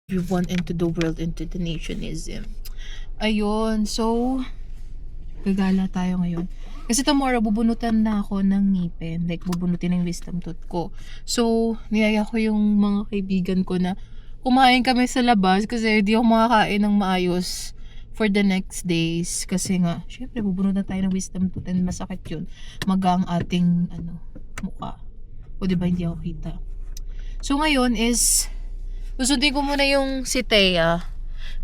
everyone into the world, into the nationism. Ayun, so gagala tayo ngayon. Kasi tomorrow, bubunutan na ako ng ngipin. Like, bubunutin ng wisdom tooth ko. So, niyaya ko yung mga kaibigan ko na kumain kami sa labas kasi hindi ako makakain ng maayos for the next days. Kasi nga, syempre, bubunutan tayo ng wisdom tooth and masakit yun. Maga ang ating, mukha. O, diba, hindi ako kita. So, ngayon is, susundin ko muna yung si Thea.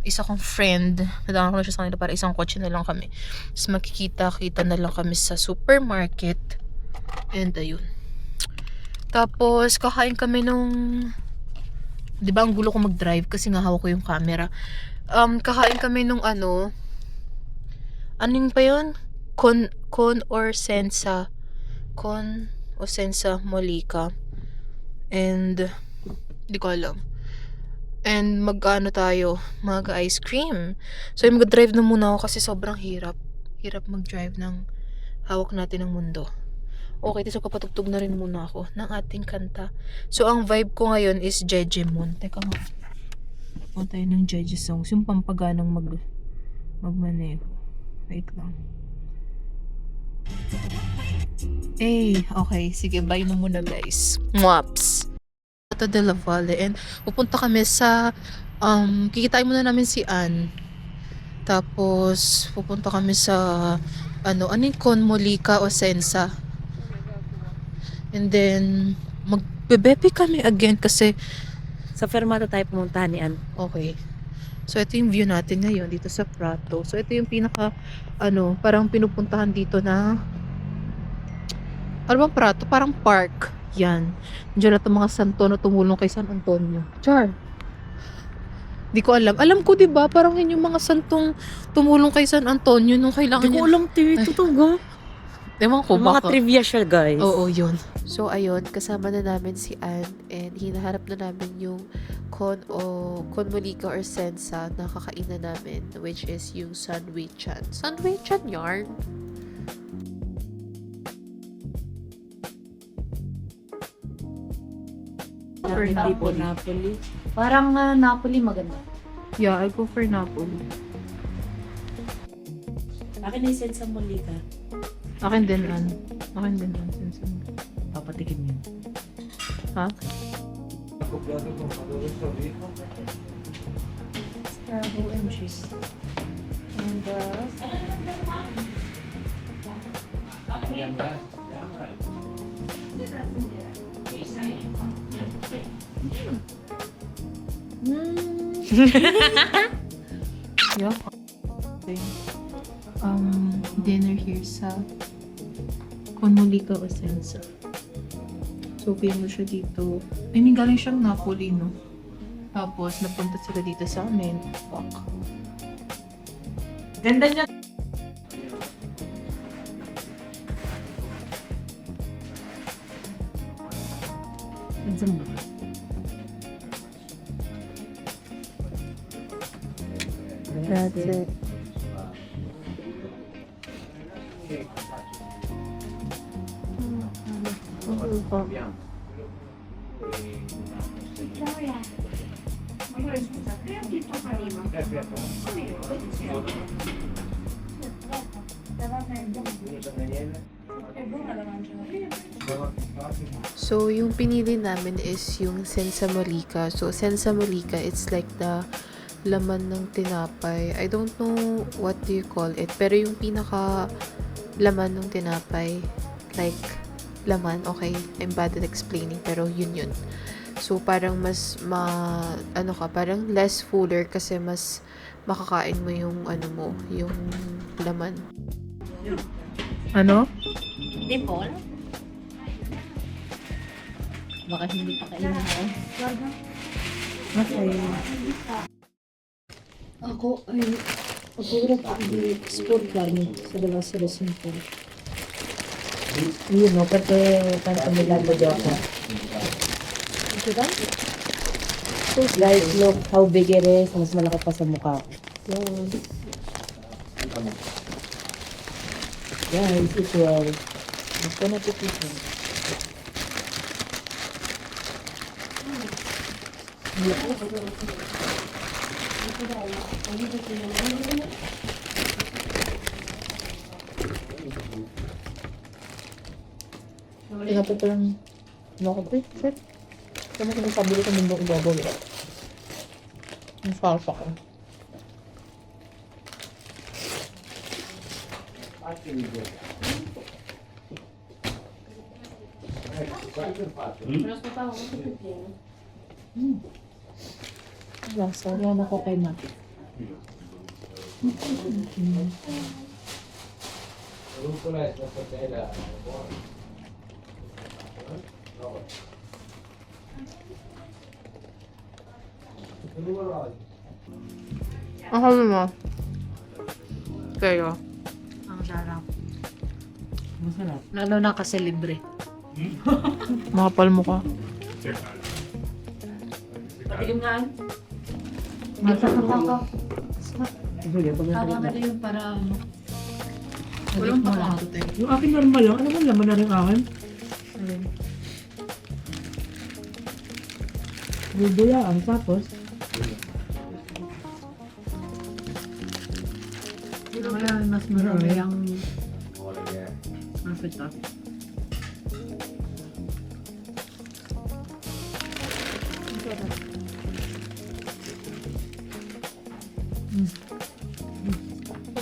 Isa kong friend. Nadaan ko na siya sa kanila para isang kotse na lang kami. Tapos makikita-kita na lang kami sa supermarket. And ayun. Tapos kakain kami nung... Diba ang gulo ko mag-drive kasi nga hawak ko yung camera. Kakain kami nung ano... Anong pa yun? Con or Sensa. Con o Sensa Molika. And... Hindi ko alam. And tayo, mag-ice cream. So, mag-drive na muna ako kasi sobrang hirap. Hirap mag-drive ng hawak natin ng mundo. Okay, so kapatugtog na rin muna ako ng ating kanta. So, ang vibe ko ngayon is Jejemon. Teka nga. O tayo ng Jeje songs. Yung pampaganang magmaneho. Wait lang. Okay. Sige, bye na muna guys. Mwaps! De la Valle and pupunta kami sa kikitain muna namin si Ann, tapos pupunta kami sa yung Con Molika o Sensa, and then magbebepe kami again kasi sa Fermata tayo pumunta ni Ann. okay. So ito yung view natin ngayon dito sa Prato. So ito yung pinaka parang pinupuntahan dito na bang Prato, parang park. Yan. Diyan na itong mga santo na tumulong kay San Antonio. Char. Di ko alam. Alam ko, diba? Parang yun yung mga santong tumulong kay San Antonio nung kailangan Hindi ko alam, totoo. Ewan ko, Mga trivia siya, guys. Oo, yun. So ayun, kasama na namin si Ann and hinaharap na namin yung Con Molika or Sensa na kakainan namin, which is yung Sandwichan. Sandwichan yarn? For Napoli. Parang Napoli maganda. Yeah, I go for Napoli. Akin na yung Sensa Molika. Akin din, Ann. Papatikin yun. Ha? Scrabble and cheese. And Yeah. Dinner here sa Con Molika o Sensa. So, mo siya dito. I mean, galing siyang Napoli, no? Tapos, napunta sila dito sa amin. Fuck. ganda niya. That's it. So, yung pinili namin is yung Sensa Molika. So, Sensa Molika, it's like the laman ng tinapay. I don't know what do you call it. Pero yung pinaka laman ng tinapay, like laman, okay, I'm bad at explaining, pero yun. So, parang mas parang less fuller kasi mas makakain mo yung yung laman. Ano? Dimple? Baka hindi pa kainin ako. Okay. Ako ay pagkulat ako di sport learning sa dalawa sa lesson ko. Yun, no? Kasi parang nilalago ako. Diba? Guys, look how big it is. Mas malaki pa sa mukha ko. Yun. Guys, equal. Gusto na tipitin. Hindi ako. Tinapos ko lang. Nakapit. Shit. Kaya mo sinasabi ko mundo ko gagawin. Ang falsa ko. Lasa. Yan ako kay Mati. Ako mo. Kayo. Ang sarap. Masarap. Lalo na kasi libre. Makapal mo ka. Patikim nga. Masarap ako. Tama na yun para ano. Walang mo lang. Yung akin normal lang. Ano man laman na rin akin? Bubulaan. Tapos, Kaya mas marami ang mapita.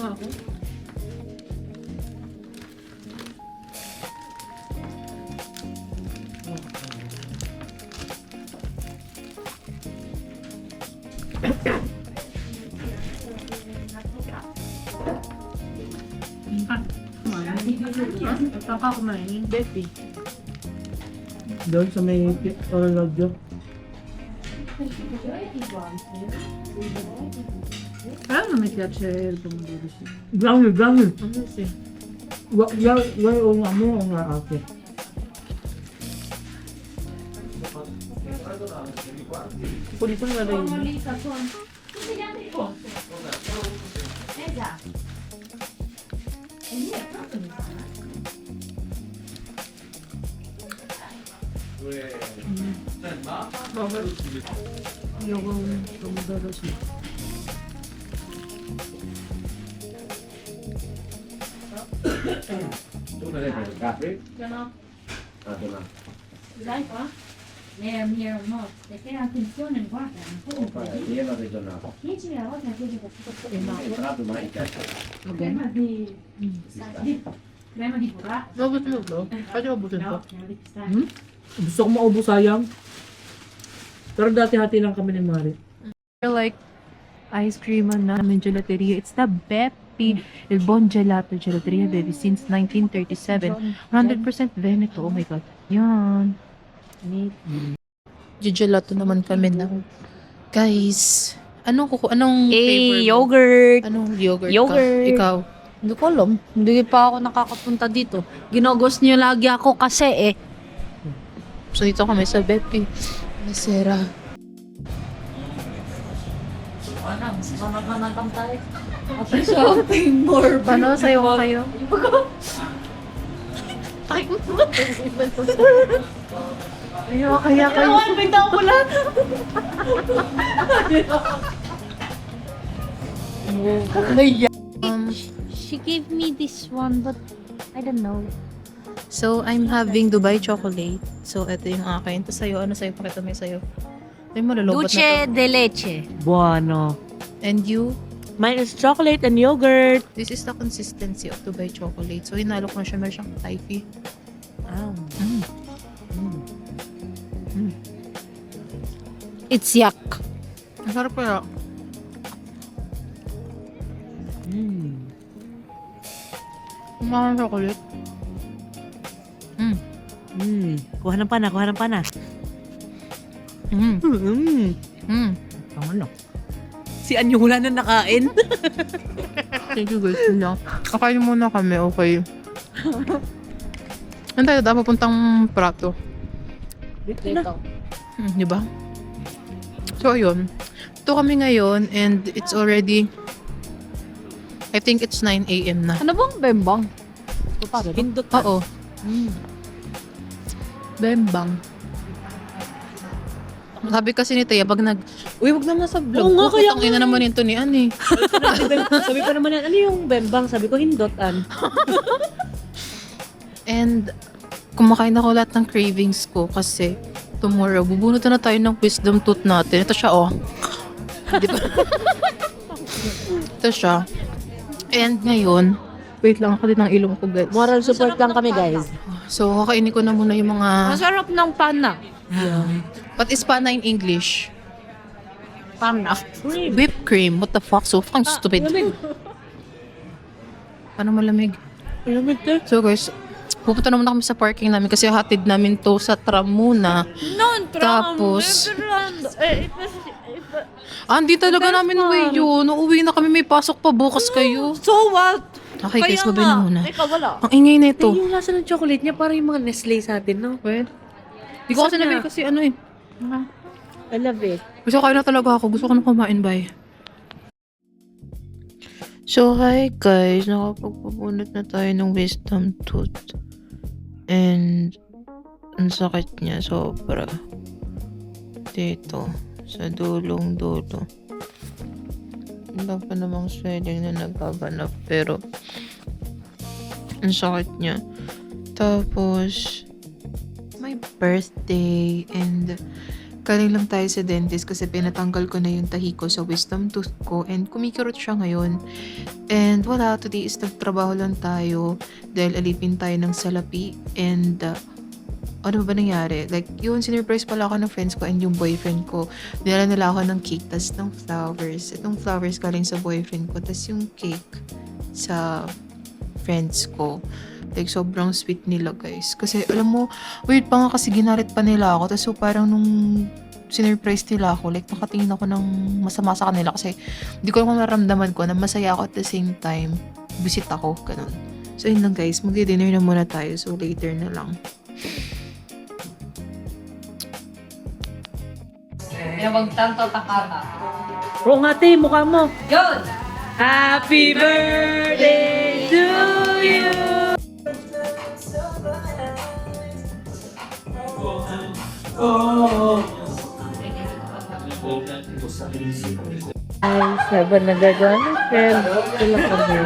Ako? Pagka kumain, baby. doon sa may orologyo. Parang may piacere tumulong siya. Brownie, brownie. Ano siya? Wala o nga mo o nga ate. Kunin ko na rin. Yung tumulong siya. Tu me dejas el café. Yo no. Ah, tú no. Dai qua. Mira, no. Te queda atención, guarda. Opa, io non ho detto nada. 10 la volta che Ho entrato mai in casa. crema di crema di burrata. Mabot mo to? Pwede mabutin to? No, crema di pistacchio. Gusto ko maubos sayang. Pero dati hati lang kami ni Mari. Like ice cream namin gelateria. It's the Bepi Il Bon Gelato Gelateria, baby, since 1937. 100% Veneto. Oh my God. Yan. Gelato naman kami na. Guys, anong flavor mo? Yogurt. Anong yogurt, Yogurt. ka? Ikaw? Hindi ko alam. Hindi pa ako nakakapunta dito. Ginogos niyo lagi ako kasi eh. So, dito kami sa Bepi. Masera. Shopping more. Paano? Sayo ko kayo? Ayaw, kaya kayo. Bigla mo lang. She gave me this one but I don't know. So, I'm having Dubai chocolate. So, ito yung akin. Ito sa'yo. Ano sa'yo? Pakita mo yung sa'yo. Ito yung malalobot Dulce na to. de leche. Buano. And you? Mine is chocolate and yogurt. This is the consistency of Dubai chocolate. So, hinalo ko na siya. Meron siyang toffee. It's yuck. Ang sarap kaya. Kumakan chocolate. Kuha ng pana, kuha ng pana. Ano? Si Anyo wala na nakain. Thank you guys. Yun lang. Kakain muna kami. Okay. Ano tayo? Dapat puntang Prato. Dito. Di ba? So, ayun. Ito kami ngayon and it's already I think it's 9 a.m. na. Ano bang bembang? Pindot. Oo. Bembang. Sabi kasi ni Taya, pag Uy, wag naman sa vlog. Oo nga, ko. kaya Putang ina naman ito ni Ann eh. Sabi pa naman yan, ano yung bembang? Sabi ko, hindotan. And kumakain ako lahat ng cravings ko kasi tomorrow, bubunutan na tayo ng wisdom tooth natin. Ito siya, oh. Di ba? Ito siya. And ngayon, wait lang ako din ng ilong ko, guys. Moral support lang kami, guys. So, kakainin ko na muna yung mga... Masarap ng pana. What is pana in English? Pana. Whipped cream. What the fuck? So fucking stupid. Paano malamig? So guys, pupunta naman kami sa parking namin kasi hatid namin to sa tram muna. Tapos, hindi talaga namin way yun. Uuwi na kami, may pasok pa bukas kayo. So what? Okay guys, babay na muna. Ikaw wala. Ang ingay na ito. Yung lasa ng chocolate niya, parang yung mga Nestle sa atin, no? Well, di ko kasi nabili kasi ano eh. I love it. Gusto ko na talaga ako. Gusto ko na kumain, bye. So, hi guys. Nakapagpabunot na tayo ng wisdom tooth. And, ang sakit niya. Sobra. Dito. Sa dulong-dulo. Wala pa namang swelling na nagaganap. Pero, ang sakit niya. Tapos, my birthday. And, galing lang tayo sa dentist kasi pinatanggal ko na yung tahi ko sa wisdom tooth ko and kumikirot siya ngayon. And wala, today is nagtrabaho lang tayo dahil alipin tayo ng salapi and ano ba nangyari? Like, yun, sinurprise pala ako ng friends ko and yung boyfriend ko. Dinala nila ako ng cake, tas ng flowers. Itong flowers galing sa boyfriend ko, tas yung cake sa friends ko. Like, sobrang sweet nila, guys. Kasi, alam mo, weird pa nga kasi ginarit pa nila ako. Tapos, so, parang nung sinurprise nila ako, like, nakatingin ako ng masama sa kanila. Kasi, hindi ko naman maramdaman ko na masaya ako at the same time. Visit ako, ganun. So, yun lang, guys. Magdi-dinner na muna tayo. So, later na lang. Huwag tanto takata. Oo nga, te, mukha mo. Yun! Happy birthday to you! Ay, saban nagagawa ng friend. Sila kami.